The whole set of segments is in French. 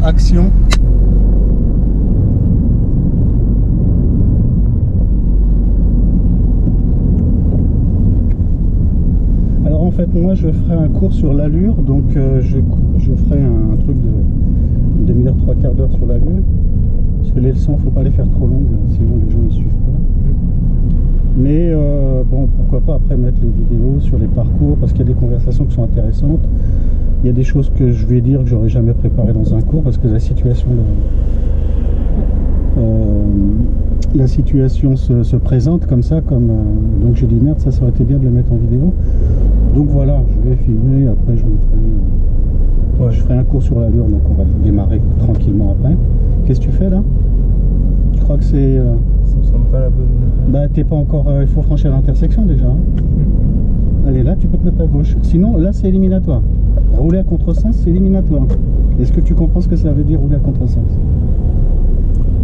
action. Alors en fait moi je ferai un cours sur l'allure, donc je ferai un truc de demi-heure, trois quarts d'heure sur l'allure, parce que les leçons faut pas les faire trop longues, sinon les gens ne suivent pas. Mais bon, pourquoi pas après mettre les vidéos sur les parcours, parce qu'il y a des conversations qui sont intéressantes. Il y a des choses que je vais dire que j'aurais jamais préparé dans un cours, parce que la situation se présente comme ça, donc j'ai dit merde, ça aurait été bien de le mettre en vidéo. Donc voilà, je vais filmer, après je mettrai, je ferai un cours sur l'allure, donc on va démarrer tranquillement après. Qu'est-ce que tu fais là? Tu crois que c'est... Ça me semble pas la bonne... Bah t'es pas encore... il faut franchir l'intersection déjà. Hein. Allez, là tu peux te mettre à gauche. Sinon, là c'est éliminatoire. Rouler à contresens, c'est éliminatoire. Est-ce que tu comprends ce que ça veut dire rouler à contresens?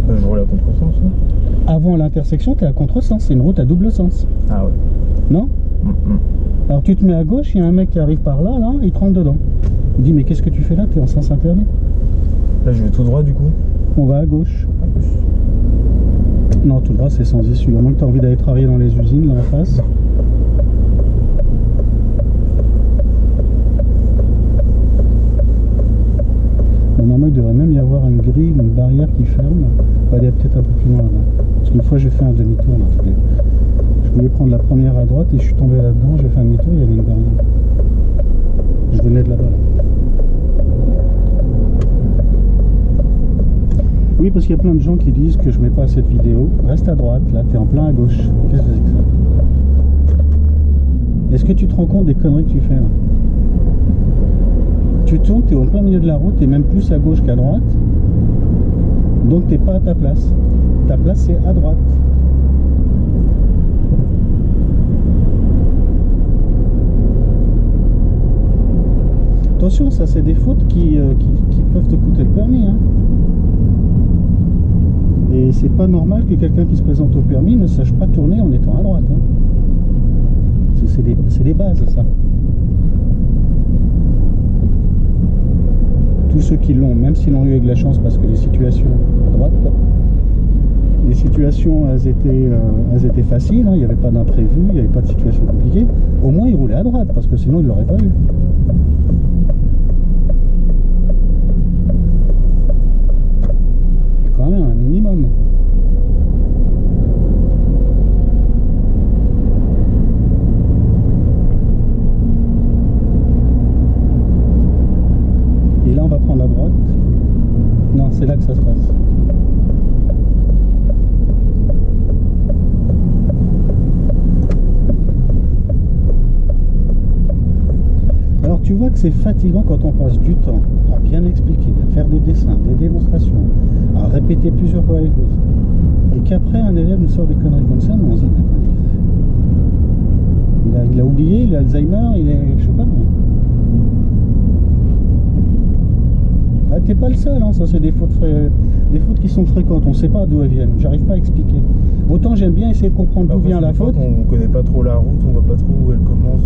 Je roule à contresens, hein. Avant l'intersection, t'es à contresens. C'est une route à double sens. Ah ouais. Non? Alors tu te mets à gauche, il y a un mec qui arrive par là, il te rentre dedans. Il dit mais qu'est-ce que tu fais là? T'es en sens interdit. Là je vais tout droit du coup. On va à gauche. Non, tout droit c'est sans issue. À moins que tu as envie d'aller travailler dans les usines là en face. Normalement il devrait même y avoir une grille ou une barrière qui ferme. On va aller peut-être un peu plus loin là. Parce qu'une fois j'ai fait un demi-tour là. Je voulais prendre la première à droite et je suis tombé là-dedans. J'ai fait un demi-tour, il y avait une barrière. Je venais de là-bas. Oui, parce qu'il y a plein de gens qui disent que je mets pas cette vidéo. Reste à droite, là, t'es en plein à gauche. Qu'est-ce que c'est que ça? Est-ce que tu te rends compte des conneries que tu fais là? Tu tournes, t'es au plein milieu de la route, t'es même plus à gauche qu'à droite. Donc t'es pas à ta place. Ta place c'est à droite. Attention, ça c'est des fautes qui peuvent te coûter le permis. Hein. Et c'est pas normal que quelqu'un qui se présente au permis ne sache pas tourner en étant à droite. Hein. C'est des bases, ça. Tous ceux qui l'ont, même s'ils l'ont eu avec de la chance, parce que les situations à droite, les situations elles étaient faciles, hein. Il n'y avait pas d'imprévu, il n'y avait pas de situation compliquée. Au moins ils roulaient à droite, parce que sinon ils ne l'auraient pas eu. Quand même un minimum. Et là on va prendre la droite. Non, c'est là que ça se passe. Alors tu vois que c'est fatigant quand on passe du temps à bien expliquer, à faire des dessins, des démonstrations, à répéter plusieurs fois les choses. Et qu'après un élève nous sort des conneries comme ça, mais on se dit, il a oublié, il a Alzheimer, il est, je sais pas moi. Ah, t'es pas le seul, hein, ça c'est des fautes qui sont fréquentes, on sait pas d'où elles viennent, j'arrive pas à expliquer. Autant j'aime bien essayer de comprendre d'où vient la faute. On connaît pas trop la route, on voit pas trop où elle commence.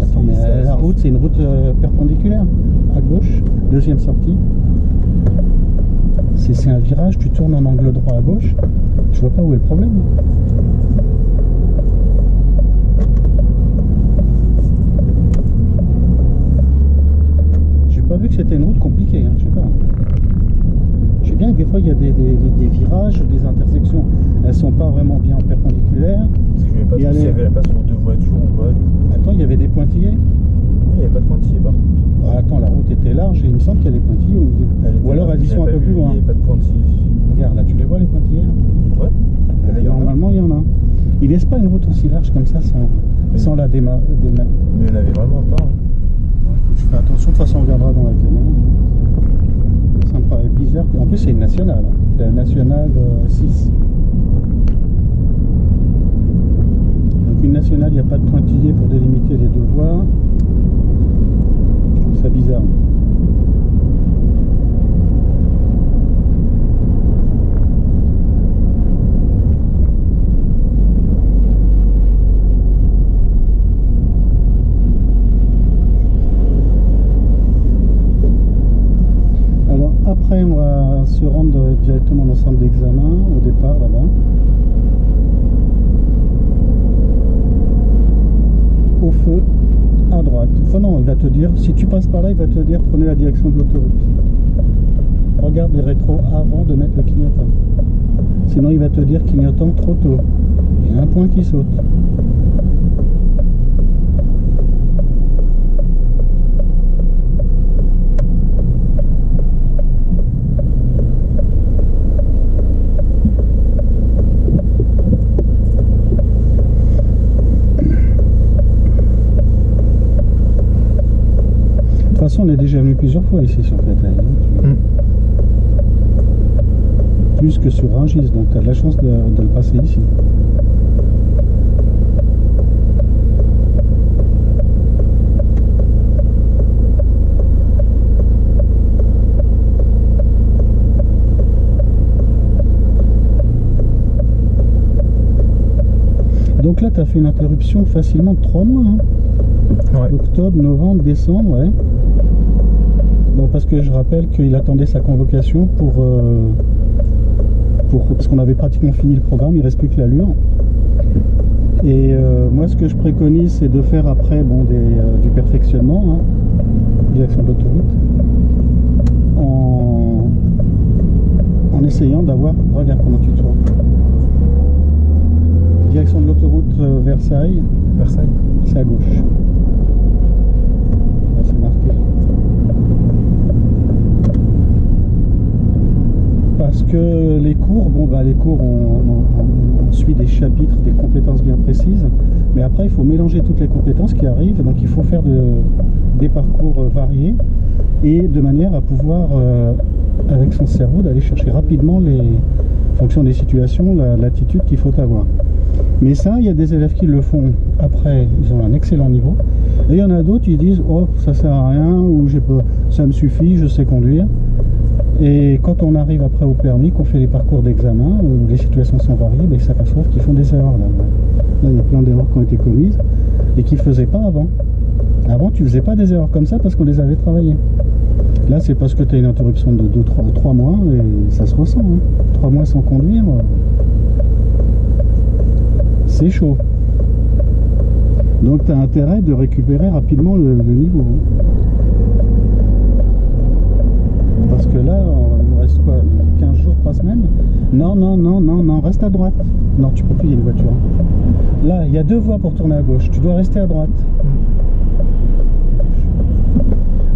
Attends, mais la route c'est une route perpendiculaire, à gauche, deuxième sortie. C'est un virage, tu tournes en angle droit à gauche, je vois pas où est le problème. J'ai pas vu que c'était une route compliquée, hein, je sais pas. Je sais bien que des fois il y a des virages, des intersections, elles sont pas vraiment bien perpendiculaires. Parce que je vais pas trop s'il y avait la place pour deux voitures ou pas. Attends, il y avait des pointillés? Il n'y a pas de pointillés par contre. Ah, attends, la route était large et il me semble qu'il y a des pointillés au milieu. Ou alors elles y sont un peu plus loin. Il n'y a pas de pointillés. Regarde, là tu les vois les pointillés là? Ouais. Normalement il y en a. Il laisse pas une route aussi large comme ça sans la démarrer. Mais il n'y en avait vraiment pas. Je fais attention, de toute façon on regardera dans la caméra. Ça me paraît bizarre. En plus c'est une nationale, hein. C'est la nationale 6. Donc une nationale, il n'y a pas de pointillé pour délimiter les deux voies. Je trouve ça bizarre. après, on va se rendre directement dans le centre d'examen, au départ, là-bas. Au feu, à droite. Enfin non, il va te dire, si tu passes par là, il va te dire, prenez la direction de l'autoroute. Regarde les rétros avant de mettre le clignotant. Sinon, il va te dire clignotant trop tôt. Il y a un point qui saute. De toute façon, on est déjà venu plusieurs fois ici sur Créteil. Plus que sur Rungis, donc tu as de la chance de le passer ici. Donc là, tu as fait une interruption facilement de 3 mois. Hein. Ouais. Octobre, novembre, décembre, ouais. Bon, parce que je rappelle qu'il attendait sa convocation parce qu'on avait pratiquement fini le programme, il ne reste plus que l'allure. Et moi, ce que je préconise, c'est de faire après du perfectionnement, hein, direction de l'autoroute, en essayant d'avoir... Regarde comment tu te vois. Direction de l'autoroute Versailles. Versailles. C'est à gauche. Là, c'est marqué. Parce que les cours, les cours, on suit des chapitres, des compétences bien précises, mais après il faut mélanger toutes les compétences qui arrivent, donc il faut faire des parcours variés et de manière à pouvoir, avec son cerveau, d'aller chercher rapidement, en fonction des situations, l'attitude qu'il faut avoir. Mais ça, il y a des élèves qui le font après, ils ont un excellent niveau, et il y en a d'autres qui disent oh ça sert à rien, ou ça me suffit, je sais conduire. Et quand on arrive après au permis, qu'on fait les parcours d'examen, où les situations sont variées, ils s'aperçoivent qu'ils font des erreurs là. Là, il y a plein d'erreurs qui ont été commises et qu'ils ne faisaient pas avant. Avant, tu ne faisais pas des erreurs comme ça parce qu'on les avait travaillées. Là, c'est parce que tu as une interruption de 3 mois et ça se ressent. Hein. 3 mois sans conduire, c'est chaud. Donc, tu as intérêt de récupérer rapidement le niveau. Parce que là, il nous reste quoi, 15 jours, 3 semaines? Non, reste à droite. Non, tu peux plus, il y a une voiture. Là, il y a 2 voies pour tourner à gauche. Tu dois rester à droite.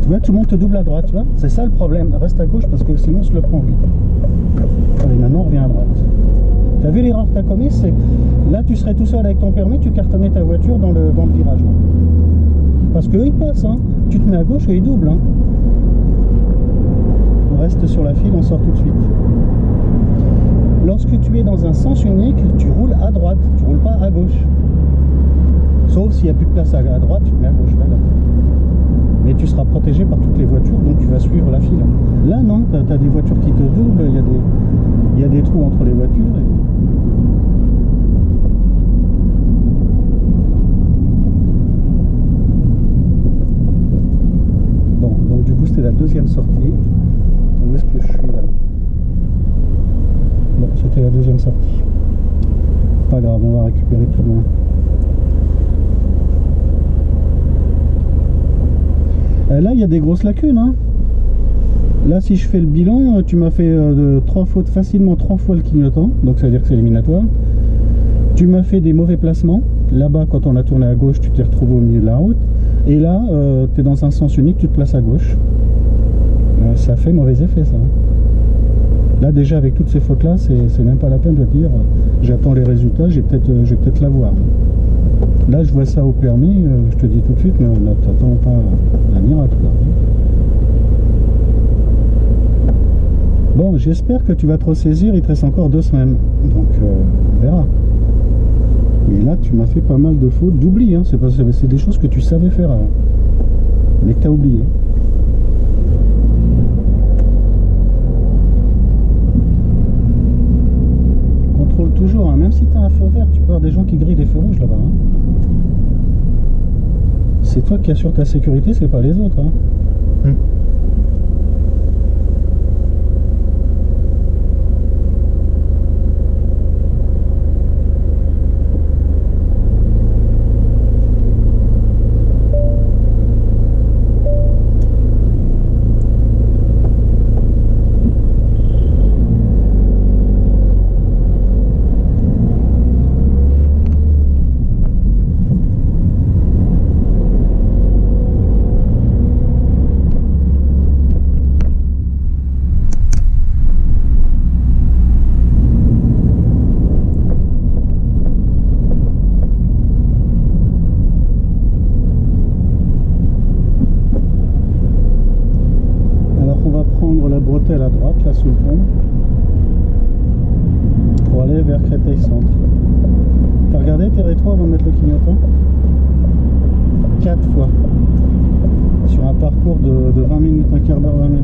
Tu vois, tout le monde te double à droite, tu vois. C'est ça le problème. Reste à gauche parce que sinon, on se le prend vite. Allez, maintenant, on revient à droite. Tu as vu l'erreur que tu as commise? C'est là, tu serais tout seul avec ton permis, tu cartonnais ta voiture dans le virage. Là. Parce qu'eux, ils passent. Hein. Tu te mets à gauche et ils doublent. Hein. On reste sur la file, on sort tout de suite. Lorsque tu es dans un sens unique, tu roules à droite, tu roules pas à gauche. Sauf s'il n'y a plus de place à droite, tu te mets à gauche. Là. Mais tu seras protégé par toutes les voitures, donc tu vas suivre la file. Là, non, tu as des voitures qui te doublent, il y a des trous entre les voitures. Bon, donc du coup, c'était la 2e sortie. Où est-ce que je suis là? Bon, c'était la 2e sortie. Pas grave, on va récupérer plus loin. Là, il y a des grosses lacunes. Hein. Là, si je fais le bilan, tu m'as fait facilement 3 fois le clignotant. Donc, ça veut dire que c'est éliminatoire. Tu m'as fait des mauvais placements. Là-bas, quand on a tourné à gauche, tu t'es retrouvé au milieu de la route. Et là, tu es dans un sens unique, tu te places à gauche. Ça fait mauvais effet, ça. Là, déjà, avec toutes ces fautes-là, c'est même pas la peine de dire j'attends les résultats, je vais peut-être l'avoir. Là, je vois ça au permis, je te dis tout de suite, ne t'attends pas un miracle. Bon, j'espère que tu vas te ressaisir, il te reste encore 2 semaines. Donc, on verra. Mais là, tu m'as fait pas mal de fautes, d'oubli, hein. C'est des choses que tu savais faire, mais que tu as oublié. Contrôle toujours, hein. Même si tu as un feu vert, tu peux avoir des gens qui grillent des feux rouges là-bas. Hein. C'est toi qui assures ta sécurité, c'est pas les autres. Hein. là sous le pont pour aller vers Créteil Centre. T'as regardé tes rétros avant de mettre le clignotant? 4 fois. Sur un parcours de 20 minutes, un quart d'heure, 20 minutes.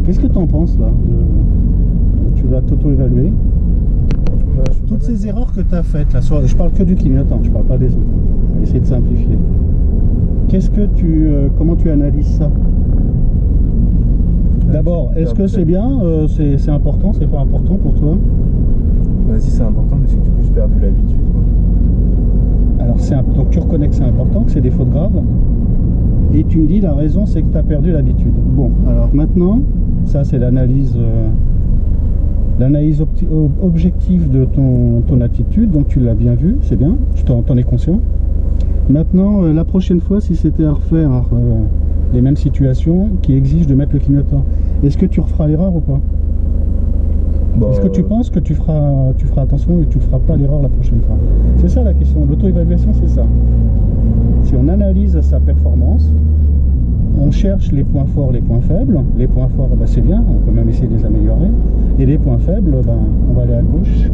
Qu'est-ce que tu en penses là Tu vas t'auto-évaluer. Toutes ces erreurs que tu as faites là, je parle que du clignotant, je parle pas des autres. On va essayer de simplifier. Comment tu analyses ça? D'abord, est-ce que c'est bien, c'est important, c'est pas important pour toi? Vas-y, c'est important, mais c'est que du coup j'ai perdu l'habitude. Alors donc tu reconnais que c'est important, que c'est des fautes graves, et tu me dis la raison c'est que tu as perdu l'habitude. Bon, alors maintenant, ça c'est l'analyse objective de ton attitude, donc tu l'as bien vu, c'est bien, t'en es conscient. Maintenant, la prochaine fois, si c'était à refaire les mêmes situations qui exigent de mettre le clignotant, est-ce que tu referas l'erreur ou pas? Est-ce que tu penses que tu feras attention et que tu ne feras pas l'erreur la prochaine fois? C'est ça la question. L'auto-évaluation, c'est ça. Si on analyse sa performance, on cherche les points forts, les points faibles. Les points forts, bah, c'est bien, on peut même essayer de les améliorer. Et les points faibles, bah, on va aller à gauche.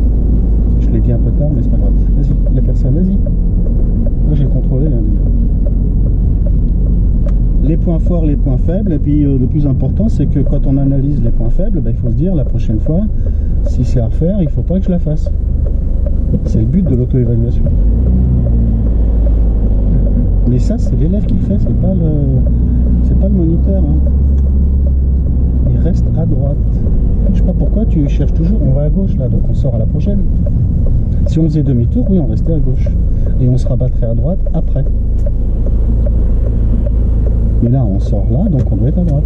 Je l'ai dit un peu tard, mais c'est pas grave. Vas-y, la personne, vas-y. Là, j'ai contrôlé. Hein, les points forts, les points faibles, et puis le plus important c'est que quand on analyse les points faibles, bah, il faut se dire la prochaine fois, si c'est à refaire, il ne faut pas que je la fasse. C'est le but de l'auto-évaluation. Mais ça c'est l'élève qui le fait, c'est pas le moniteur. Hein. Il reste à droite. Je sais pas pourquoi tu cherches toujours, on va à gauche là, donc on sort à la prochaine. Si on faisait demi-tour, oui on restait à gauche. Et on se rabattrait à droite après. Mais là, on sort là, donc on doit être à droite.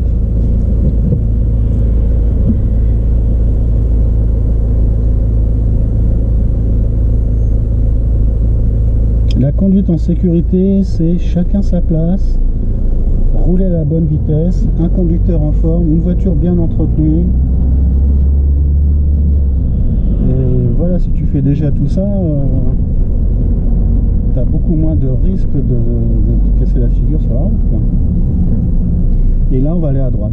La conduite en sécurité, c'est chacun sa place, rouler à la bonne vitesse, un conducteur en forme, une voiture bien entretenue. Et voilà, si tu fais déjà tout ça, tu as beaucoup moins de risques de te casser la figure sur la route, quoi. Et là on va aller à droite.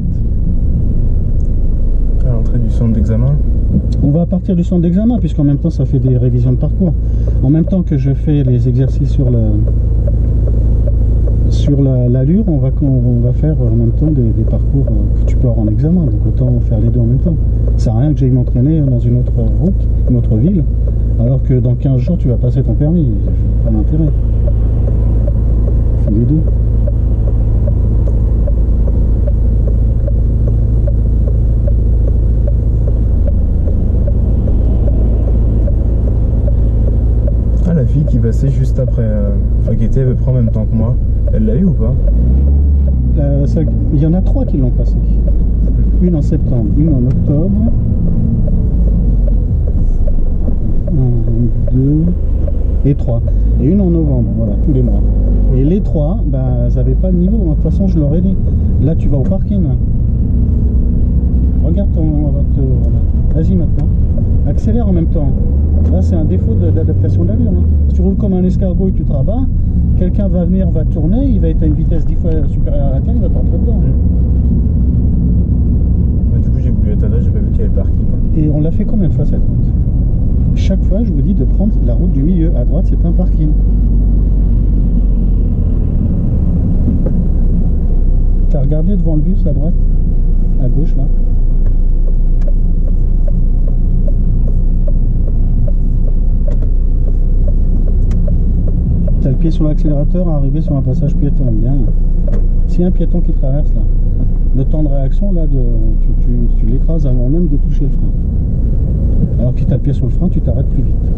À l'entrée du centre d'examen? On va partir du centre d'examen puisqu'en même temps ça fait des révisions de parcours. En même temps que je fais les exercices sur l'allure, on va faire en même temps des parcours que tu peux avoir en examen. Donc autant faire les deux en même temps. Ça sert à rien que j'aille m'entraîner dans une autre route, une autre ville, alors que dans 15 jours tu vas passer ton permis. Pas d'intérêt. Fais les deux. La fille qui passait juste après, enfin qui était à peu près en même temps que moi, elle l'a eu ou pas? Il y en a 3 qui l'ont passé. Une en septembre, une en octobre, 1, 2 et 3. Et une en novembre, voilà, tous les mois. Et les 3, ben, elles n'avaient pas le niveau. De toute façon, je leur ai dit. Là, tu vas au parking. Là. Regarde ton... Voilà. Vas-y maintenant. Accélère en même temps. Là, c'est un défaut d'adaptation d'allure. Hein. Si tu roules comme un escargot et tu te rabats, quelqu'un va venir, va tourner, il va être à une vitesse 10 fois supérieure à la tienne, il va t'entrer dedans. Du coup, j'ai voulu être à droite, j'ai pas vu qu'il y avait le parking. Et on l'a fait combien de fois cette route? Chaque fois, je vous dis de prendre la route du milieu. À droite, c'est un parking. T'as regardé devant le bus à droite? À gauche, là? T'as le pied sur l'accélérateur à arriver sur un passage piéton, bien. S'il y a un piéton qui traverse là, le temps de réaction là, tu l'écrases avant même de toucher le frein. Alors que si tu as le pied sur le frein, tu t'arrêtes plus vite.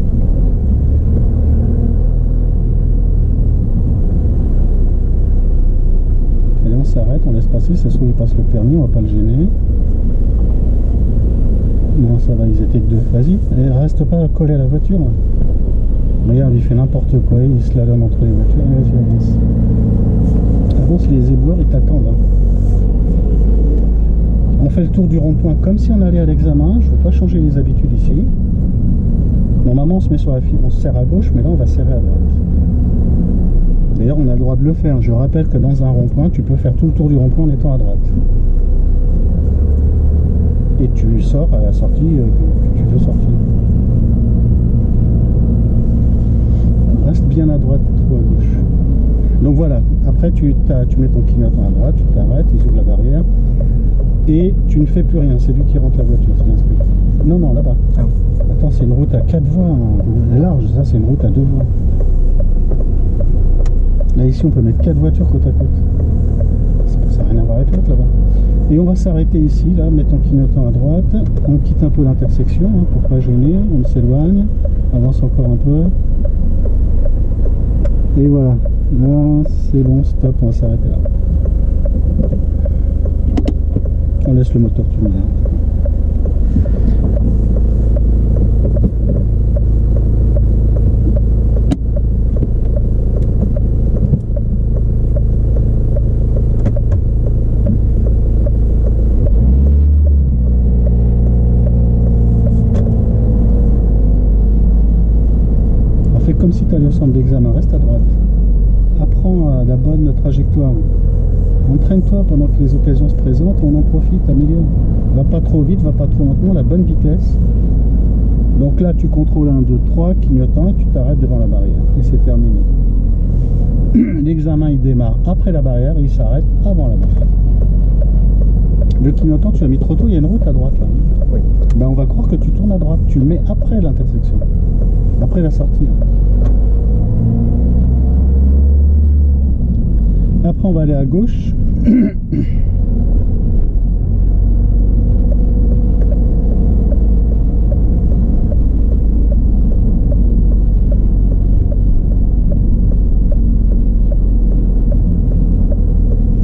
Allez, on s'arrête, on laisse passer, ça se trouve il passe le permis, on va pas le gêner. Non, ça va, ils étaient que deux. Vas-y, reste pas collé à la voiture. Regarde, il fait n'importe quoi, il slalome entre les voitures. Vas-y, avance. Avance, les éboueurs, ils t'attendent. Hein. On fait le tour du rond-point comme si on allait à l'examen. Je ne veux pas changer les habitudes ici. Normalement, on se met sur la file, on se serre à gauche, mais là, on va serrer à droite. D'ailleurs, on a le droit de le faire. Je rappelle que dans un rond-point, tu peux faire tout le tour du rond-point en étant à droite. Et tu sors à la sortie que tu veux sortir. Reste bien à droite, trop à gauche. Donc voilà, après tu mets ton clignotant à droite, tu t'arrêtes, ils ouvrent la barrière et tu ne fais plus rien, c'est lui qui rentre la voiture, c'est l'inspecteur. Non, non, là-bas. Ah. Attends, c'est une route à 4 voies, hein. Large, ça c'est une route à 2 voies. Là ici on peut mettre 4 voitures côte à côte. Ça n'a rien à voir avec l'autre là-bas. Et on va s'arrêter ici, là, mettre ton clignotant à droite, on quitte un peu l'intersection hein, pour pas gêner, on s'éloigne, avance encore un peu. Et voilà, là c'est bon, stop, on va s'arrêter là. On laisse le moteur tourner. Fais comme si tu allais au centre d'examen, reste à droite. Apprends la bonne trajectoire. Entraîne-toi pendant que les occasions se présentent, on en profite, améliore. Va pas trop vite, va pas trop lentement, la bonne vitesse. Donc là, tu contrôles 1, 2, 3, clignotant, tu t'arrêtes devant la barrière. Et c'est terminé. L'examen, il démarre après la barrière, il s'arrête avant la barrière. Le clignotant, tu l'as mis trop tôt, il y a une route à droite là. Oui. Ben, on va croire que tu tournes à droite, tu le mets après l'intersection. Après la sortie là. Après on va aller à gauche.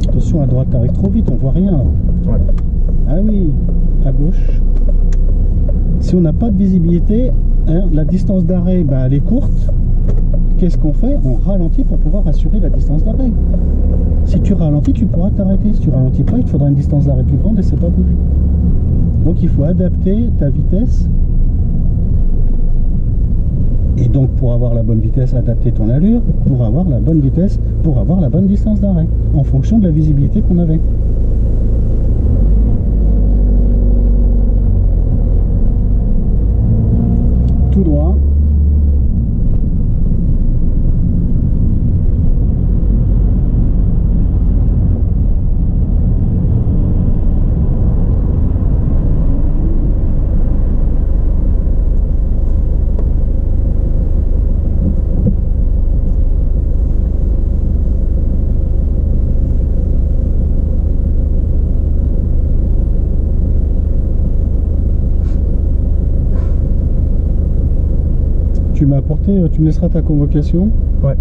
Attention à droite, t'arrives trop vite, on voit rien. Ouais. Ah oui, à gauche. Si on n'a pas de visibilité, hein, la distance d'arrêt bah, elle est courte. Qu'est-ce qu'on fait? On ralentit pour pouvoir assurer la distance d'arrêt. Si tu ralentis, tu pourras t'arrêter. Si tu ralentis pas, il te faudra une distance d'arrêt plus grande et c'est pas voulu. Donc il faut adapter ta vitesse. Et donc pour avoir la bonne vitesse, adapter ton allure pour avoir la bonne vitesse, pour avoir la bonne distance d'arrêt en fonction de la visibilité qu'on avait. Tout droit. Tu m'as apporté, tu me laisseras ta convocation. Ouais.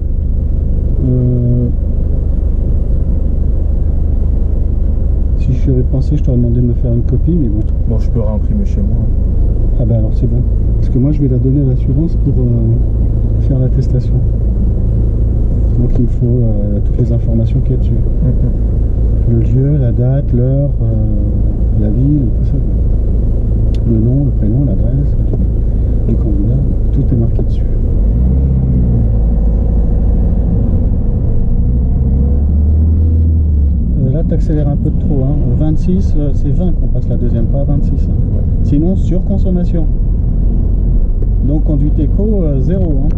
Si je avais pensé, je t'aurais demandé de me faire une copie, mais bon. Bon, je peux réimprimer chez moi. Ah bah alors c'est bon. Parce que moi je vais la donner à l'assurance pour faire l'attestation. Donc il me faut toutes les informations qu'il y a dessus. Le lieu, la date, l'heure, la ville, tout ça. Le nom, le prénom, l'adresse du candidat, tout est marqué dessus. Là tu accélères un peu de trop, hein. 26, c'est 20 qu'on passe la deuxième, pas 26. Hein. Sinon surconsommation. Donc conduite éco, 0. Hein.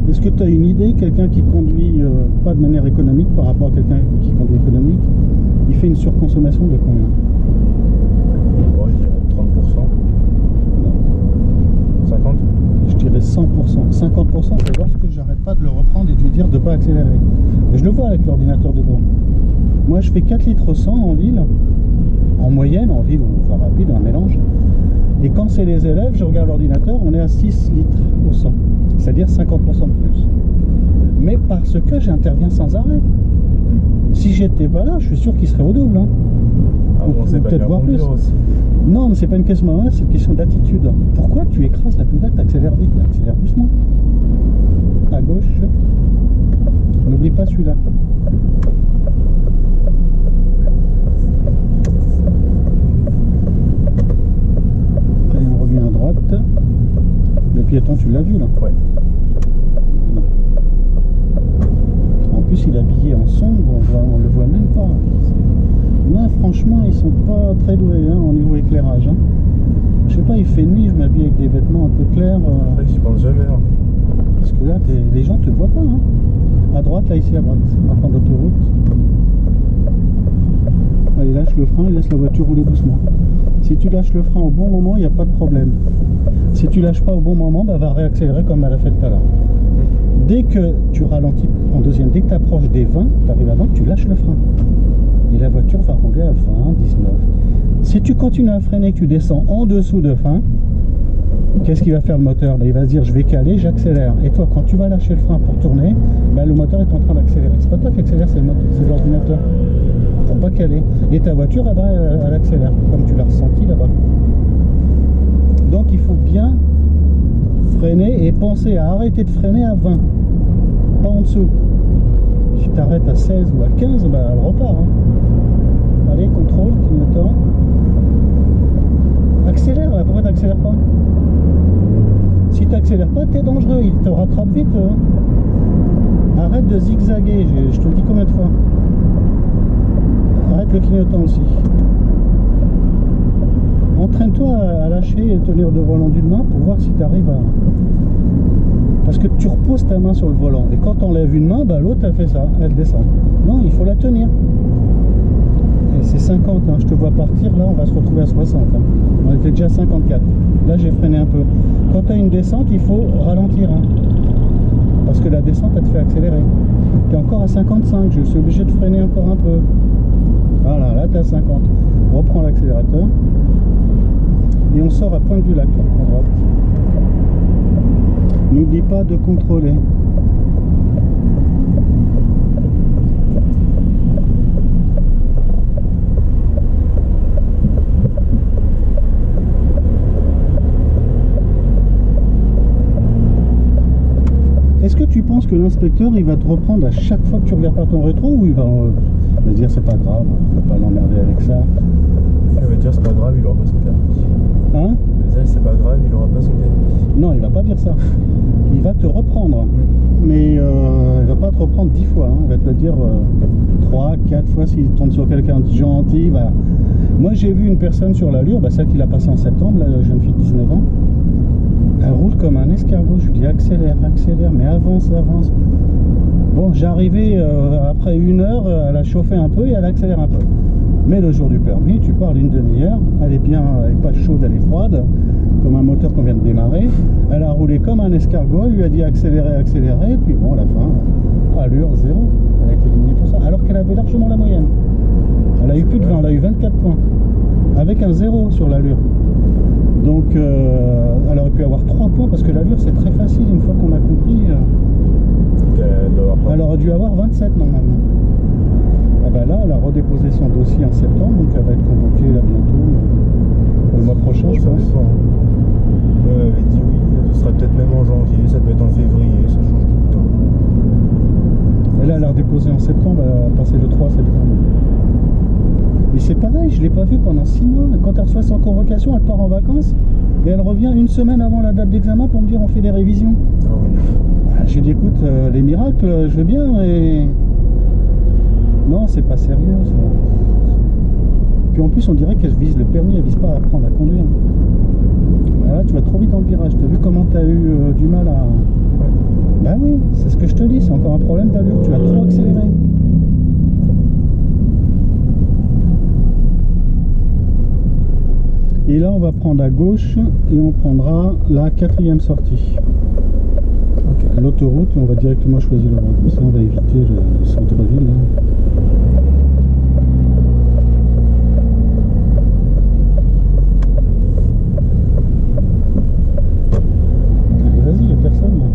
Est-ce que tu as une idée, quelqu'un qui conduit pas de manière économique par rapport à quelqu'un qui conduit économique, il fait une surconsommation de combien? Bon, je dirais 30%. Non. 50%. Je dirais 100%. 50%, c'est lorsque j'arrête pas de le reprendre et de lui dire de ne pas accélérer. Et je le vois avec l'ordinateur devant. Moi, je fais 4 litres 100 en ville, en moyenne, en ville ou voie rapide, un mélange. Et quand c'est les élèves, je regarde l'ordinateur, on est à 6 litres au 100. C'est-à-dire 50% de plus. Mais parce que j'interviens sans arrêt. Si j'étais pas là, je suis sûr qu'il serait au double. Hein. Ah bon, c'est peut-être voir plus. Aussi. Non, mais c'est pas une question de c'est une question d'attitude. Pourquoi tu écrases la pédale, t'accélères vite, accélère doucement. À gauche. N'oublie pas celui-là. Allez, on revient à droite. Le piéton, tu l'as vu là? Ouais. plus il est habillé en sombre, on le voit même pas. Là franchement ils sont pas très doués hein, au niveau éclairage. Hein. Je sais pas, il fait nuit, je m'habille avec des vêtements un peu clairs. J'y pense jamais. Hein. Parce que là les gens te voient pas. Hein. À droite, là ici à droite, on va prendre l'autoroute. Allez, lâche le frein et laisse la voiture rouler doucement. Si tu lâches le frein au bon moment, il n'y a pas de problème. Si tu lâches pas au bon moment, bah, va réaccélérer comme elle a fait tout à l'heure. Dès que tu ralentis en deuxième, dès que tu approches des 20, tu arrives à 20, tu lâches le frein. Et la voiture va rouler à 20, 19. Si tu continues à freiner, que tu descends en dessous de 20, qu'est-ce qu'il va faire le moteur? Bah, il va se dire je vais caler, j'accélère. Et toi, quand tu vas lâcher le frein pour tourner, bah, le moteur est en train d'accélérer. C'est pas toi qui accélère, c'est l'ordinateur. Pour pas caler. Et ta voiture, elle accélère, comme tu l'as ressenti là-bas. Donc il faut bien freiner et penser à arrêter de freiner à 20, pas en dessous. Si tu arrêtes à 16 ou à 15, bah, elle repart. Hein. Allez, contrôle, clignotant. Accélère, là, pourquoi t'accélères pas? Si t'accélères pas, t'es dangereux, il te rattrape vite. Hein. Arrête de zigzaguer, je te le dis combien de fois. Arrête le clignotant aussi. Entraîne-toi à lâcher et tenir le volant d'une main pour voir si tu arrives à... Parce que tu reposes ta main sur le volant. Et quand tu enlèves une main, bah, l'autre elle fait ça, elle descend. Non, il faut la tenir. Et c'est 50, hein. Je te vois partir, là on va se retrouver à 60. Hein. On était déjà à 54. Là j'ai freiné un peu. Quand tu as une descente, il faut ralentir. Hein. Parce que la descente, elle te fait accélérer. Tu es encore à 55, je suis obligé de freiner encore un peu. Voilà, là tu es à 50. Reprends l'accélérateur. Et on sort à Pointe du Lac, là, à droite. N'oublie pas de contrôler. Est-ce que tu penses que l'inspecteur il va te reprendre à chaque fois que tu regardes pas ton rétro ou il va dire c'est pas grave, on va pas l'emmerder avec ça? Il va dire c'est pas grave, il aura pas son permis. Hein? Il va dire c'est pas grave, il aura pas son permis. Non, il va pas dire ça. Il va te reprendre. Mais il va pas te reprendre 10 fois. Hein. Il va te le dire 3, 4 fois s'il tombe sur quelqu'un de gentil. Bah... Moi j'ai vu une personne sur l'allure, bah, celle qu'il a passée en septembre, la jeune fille de 19 ans. Elle roule comme un escargot. Je lui dis accélère, accélère, mais avance, avance. Bon, j'arrivais après 1 heure, elle a chauffé un peu et elle accélère un peu. Mais le jour du permis, tu parles une demi-heure, elle est bien, elle n'est pas chaude, elle est froide, comme un moteur qu'on vient de démarrer. Elle a roulé comme un escargot, elle lui a dit accélérer, accélérer, puis bon, à la fin, allure 0. Elle a été éliminée pour ça, alors qu'elle avait largement la moyenne. Elle a eu plus de 20, elle a eu 24 points, avec un 0 sur l'allure. Donc, elle aurait pu avoir 3 points, parce que l'allure c'est très facile, une fois qu'on a compris. Elle aurait dû avoir 27 normalement. Ah ben là, elle a redéposé son dossier en septembre, donc elle va être convoquée là bientôt, le mois prochain, je pense. Elle avait dit oui, ce sera peut-être même en janvier, ça peut être en février, ça change tout le temps. Et là, elle a redéposé en septembre, elle a passé le 3 septembre. Mais c'est pareil, je ne l'ai pas vu pendant 6 mois. Quand elle reçoit son convocation, elle part en vacances et elle revient 1 semaine avant la date d'examen pour me dire on fait des révisions. Ah oui. J'ai dit écoute, les miracles, je veux bien, mais... Non, c'est pas sérieux ça. Puis en plus on dirait qu'elle vise le permis, elle vise pas à apprendre à conduire. Là tu vas trop vite dans le virage, t'as vu comment t'as eu du mal à... Bah oui, c'est ce que je te dis, c'est encore un problème d'allure, tu vas trop accélérer. Et là on va prendre à gauche et on prendra la 4e sortie. Okay. L'autoroute, on va directement choisir le route, comme ça on va éviter le centre-ville. Allez, vas-y, il n'y a personne là.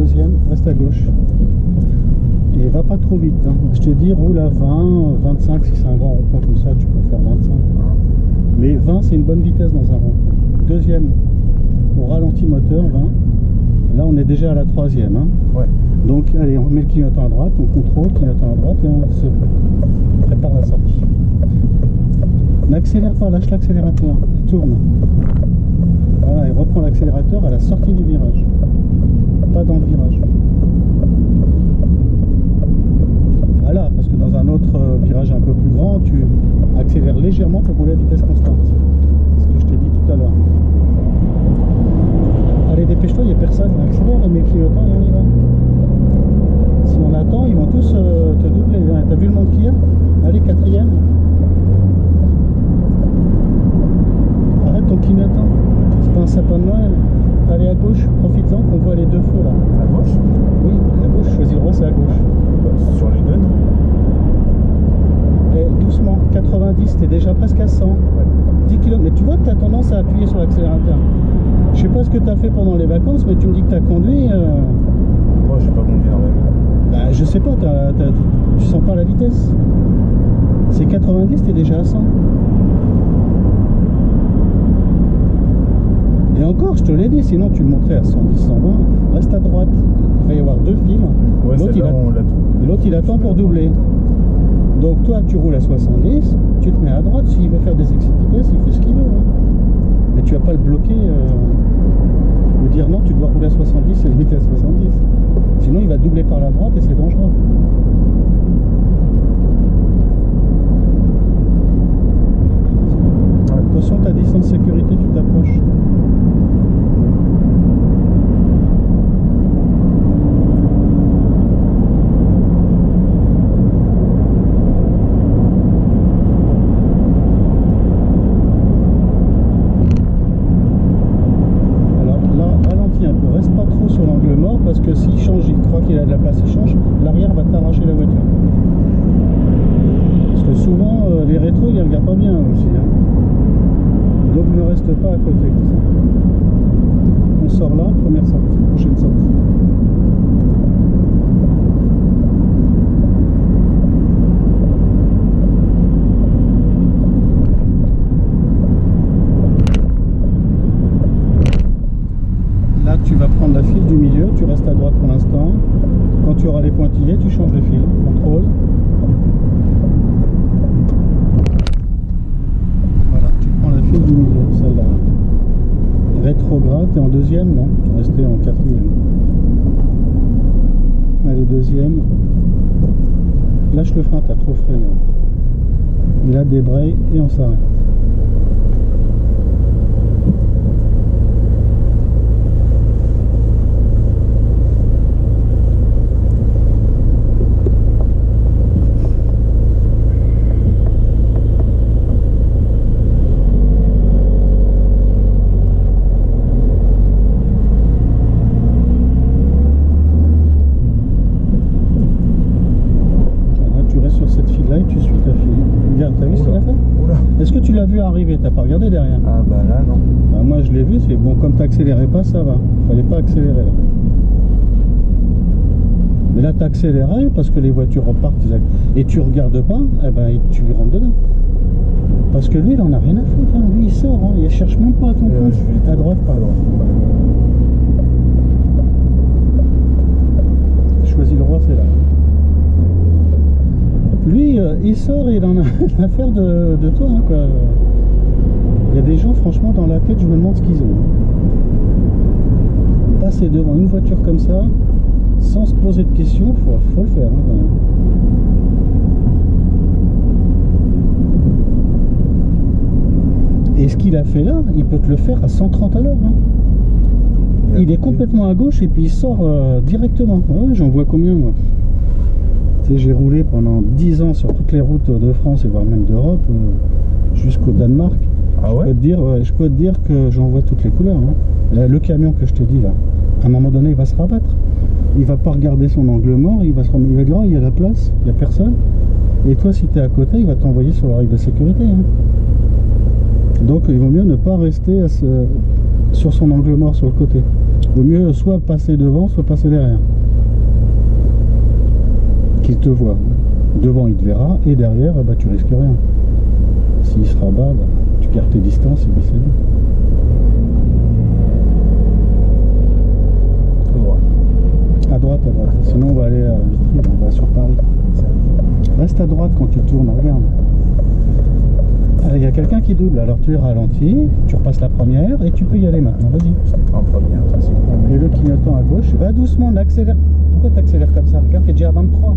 2e, reste à gauche. Et va pas trop vite. Hein. Je te dis, roule à 20, 25, si c'est un grand rond-point comme ça, tu peux faire 25. Mais 20, c'est une bonne vitesse dans un rond-point. 2e, au ralenti moteur, 20. Là, on est déjà à la 3e. Hein. Ouais. Donc, allez, on met le clignotant à droite, on contrôle, clignotant à droite et on se prépare la sortie. N'accélère pas, lâche l'accélérateur, tourne. Voilà, et reprend l'accélérateur à la sortie du virage. Pas dans le virage. Voilà, parce que dans un autre virage un peu plus grand, tu accélères légèrement pour rouler à vitesse constante. C'est ce que je t'ai dit tout à l'heure. Allez, dépêche-toi, il n'y a personne. Accélère et mets le clignotant et on y va. Si on attend, ils vont tous te doubler. T'as vu le monde qu'il y a? Allez, 4e. Arrête ton clignotant. C'est pas un sapin de Noël. Allez à gauche, profites-en qu'on voit les deux feux là. À gauche? Oui, à gauche, choisis le roi, c'est à gauche. Sur les deux, non? Et doucement, 90, t'es déjà presque à 100. Ouais. 10 km. Mais tu vois que tu as tendance à appuyer sur l'accélérateur. Je sais pas ce que tu as fait pendant les vacances, mais tu me dis que tu as conduit. Moi, j'ai pas conduit normalement. Bah, je sais pas, tu sens pas la vitesse. C'est 90, t'es déjà à 100. Et encore, je te l'ai dit, sinon tu le montrais à 110, 120. Reste à droite. Il va y avoir deux fils. Ouais, L'autre, il attend pour doubler. Donc toi, tu roules à 70, tu te mets à droite. S'il veut faire des excès de vitesse, il fait ce qu'il veut. Hein. Mais tu vas pas le bloquer ou dire non, tu dois rouler à 70 et limiter à 70. Sinon, il va doubler par la droite et c'est dangereux. Attention, ta distance sécurité, tu t'approches. Parce que s'il change, il croit qu'il a de la place, il change, l'arrière va t'arracher la voiture. Parce que souvent, les rétros, ils ne regardent pas bien aussi. Hein. Donc ne reste pas à côté comme ça. On sort là, première sortie, prochaine sortie. Tu vas prendre la file du milieu, tu restes à droite pour l'instant. Quand tu auras les pointillés, tu changes de fil. Contrôle. Voilà, tu prends la file du milieu, celle-là. Rétrograde, t'es en deuxième, non? Tu restais en quatrième. Allez, deuxième. Lâche le frein, t'as trop freiné. Et là, débraye et on s'arrête. Est-ce que tu l'as vu arriver? T'as pas regardé derrière? Ah bah là non. Bah moi je l'ai vu, c'est bon, comme t'accélérais pas, ça va. Fallait pas accélérer là. Mais là t'accélérais parce que les voitures repartent et tu regardes pas, eh ben tu lui rentres dedans. Parce que lui il en a rien à foutre, hein. Lui il sort, hein. Il cherche même pas à comprendre. À droite, pas à droite. Choisis le roi, c'est là. Lui, il sort et il en a affaire de toi, hein, quoi. Il y a des gens, franchement, dans la tête, je me demande ce qu'ils ont. Passer devant une voiture comme ça, sans se poser de questions, faut le faire, hein, quand même. Et ce qu'il a fait là, il peut te le faire à 130 à l'heure. Hein. Il est complètement à gauche et puis il sort directement. Ouais, j'en vois combien, moi. Tu sais, j'ai roulé pendant 10 ans sur toutes les routes de France et voire même d'Europe, jusqu'au Danemark. Ah ouais? Je peux te dire que j'en vois toutes les couleurs. Hein. Le camion que je te dis là, à un moment donné, il va se rabattre. Il va pas regarder son angle mort, il va dire oh, il y a la place, il n'y a personne. Et toi, si tu es à côté, il va t'envoyer sur la règle de sécurité. Hein. Donc il vaut mieux ne pas rester sur son angle mort sur le côté. Il vaut mieux soit passer devant, soit passer derrière. Qu'il te voit. Devant il te verra et derrière bah, tu risques rien. S'il se rabat, bah, tu gardes tes distances et puis c'est bon. À droite, à droite. Sinon on va aller on va sur Paris. Reste à droite quand tu tournes, regarde. Il y a quelqu'un qui double, alors tu es ralenti, tu repasses la première et tu peux y aller maintenant, vas-y. En première, attention. Et le clignotant à gauche, va doucement, n'accélère. Pourquoi tu accélères comme ça? Regarde, t'es déjà à 23.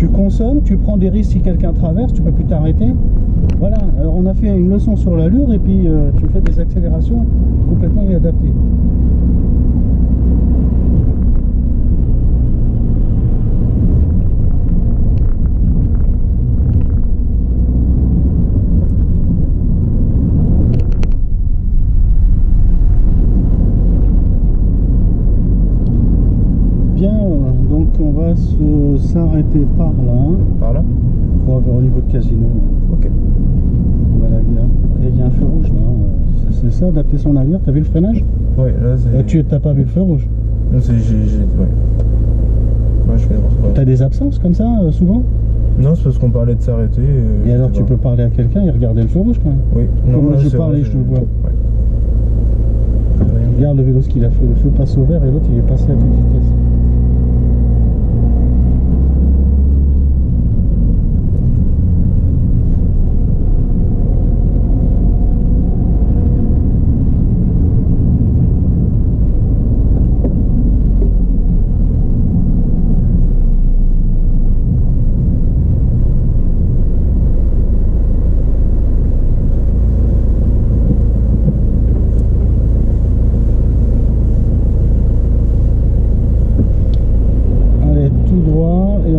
Tu consommes, tu prends des risques si quelqu'un traverse, tu peux plus t'arrêter. Voilà, alors on a fait une leçon sur l'allure et puis tu fais des accélérations complètement inadaptées. Donc on va s'arrêter par là. Par là? Pour avoir au niveau de casino. Ok. Voilà, bien. Et il y a un feu rouge là. C'est ça, adapter son allure. T'as vu le freinage? Oui, là c'est. Tu t'as pas vu le feu rouge? Non, c'est. Ouais. Moi je fais n'importe quoi. T'as des absences comme ça souvent? Non, c'est parce qu'on parlait de s'arrêter. Et alors tu peux parler à quelqu'un et regarder le feu rouge quand même? Oui. Non, moi je parle et je le vois. Ouais. Regarde le vélo ce qu'il a fait. Le feu passe au vert et l'autre il est passé à toute vitesse.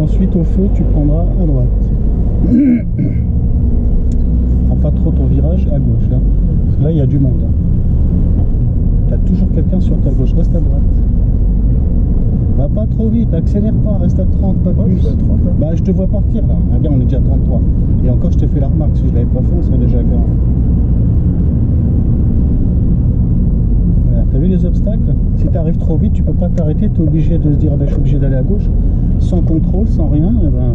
Ensuite au feu tu prendras à droite. Prends pas trop ton virage à gauche là. Parce que là il y a du monde. Tu as toujours quelqu'un sur ta gauche, reste à droite. Va pas trop vite, accélère pas, reste à 30, pas plus. 30, hein. Bah je te vois partir là. Regarde, on est déjà à 33. Et encore je t'ai fait la remarque, si je l'avais pas fait on serait déjà à 40. T'as vu les obstacles? Si tu arrives trop vite, tu peux pas t'arrêter, tu es obligé de se dire ben, je suis obligé d'aller à gauche, sans contrôle, sans rien. Et ben...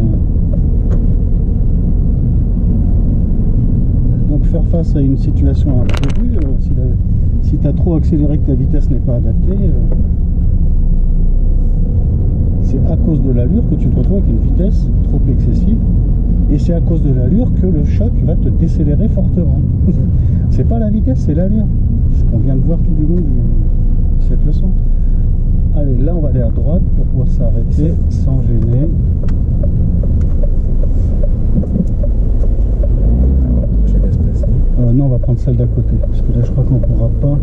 Donc faire face à une situation imprévue, si tu as trop accéléré que ta vitesse n'est pas adaptée, c'est à cause de l'allure que tu te retrouves avec une vitesse trop excessive. Et c'est à cause de l'allure que le choc va te décélérer fortement. C'est pas la vitesse, c'est l'allure. Ce qu'on vient de voir tout du long de cette leçon. Allez, là on va aller à droite pour pouvoir s'arrêter sans gêner. Je laisse passer. Non, on va prendre celle d'à côté, parce que là je crois qu'on pourra pas.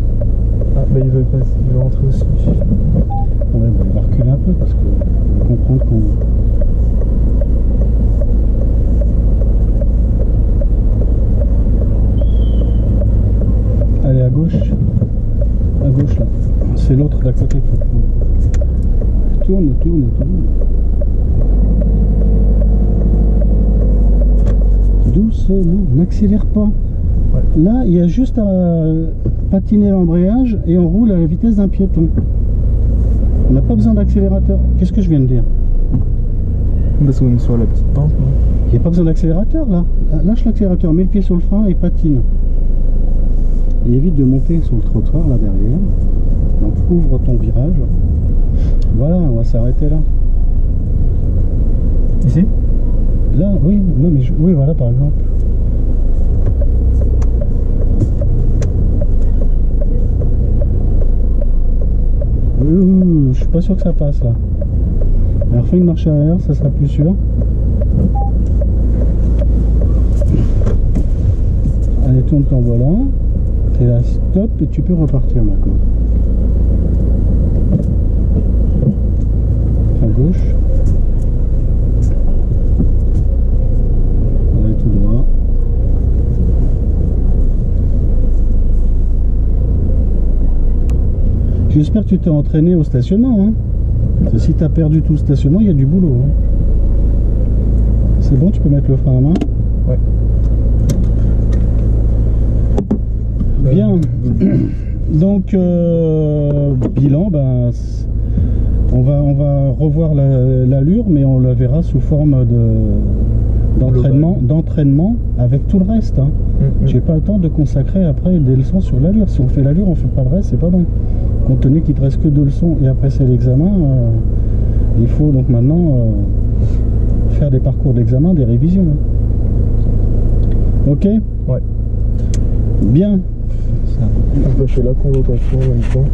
Ah, bah il veut passer, il veut rentrer aussi. On va reculer un peu parce que on va comprendre qu'on. Allez, à gauche là, c'est l'autre d'à côté qu'il faut prendre. Tourne. Doucement, n'accélère pas. Ouais. Là, il y a juste à patiner l'embrayage et on roule à la vitesse d'un piéton. On n'a pas besoin d'accélérateur. Qu'est-ce que je viens de dire? Parce qu'on est sur la petite pente. Il n'y a pas besoin d'accélérateur là. Lâche l'accélérateur, mets le pied sur le frein et patine. Et évite de monter sur le trottoir là derrière. Donc ouvre ton virage. Voilà, on va s'arrêter là. Ici? Là, oui, non mais oui, voilà par exemple. Je suis pas sûr que ça passe là. Alors fais une marche arrière, ça sera plus sûr. Allez, tourne ton volant. Et là, stop, et tu peux repartir maintenant. À gauche. Allez, tout droit. J'espère que tu t'es entraîné au stationnement. Hein. Parce que si tu as perdu tout le stationnement, il y a du boulot. Hein. C'est bon, tu peux mettre le frein à main? Ouais. Bien. Donc bilan, ben, on va revoir l'allure, mais on la verra sous forme d'entraînement avec tout le reste. Hein. J'ai pas le temps de consacrer après des leçons sur l'allure. Si on fait l'allure, on fait pas le reste, c'est pas bon. Compte tenu qu'il te reste que 2 leçons et après c'est l'examen, il faut donc maintenant faire des parcours d'examen, des révisions. Hein. Ok? Ouais. Bien. Je vais faire la convocation en même temps.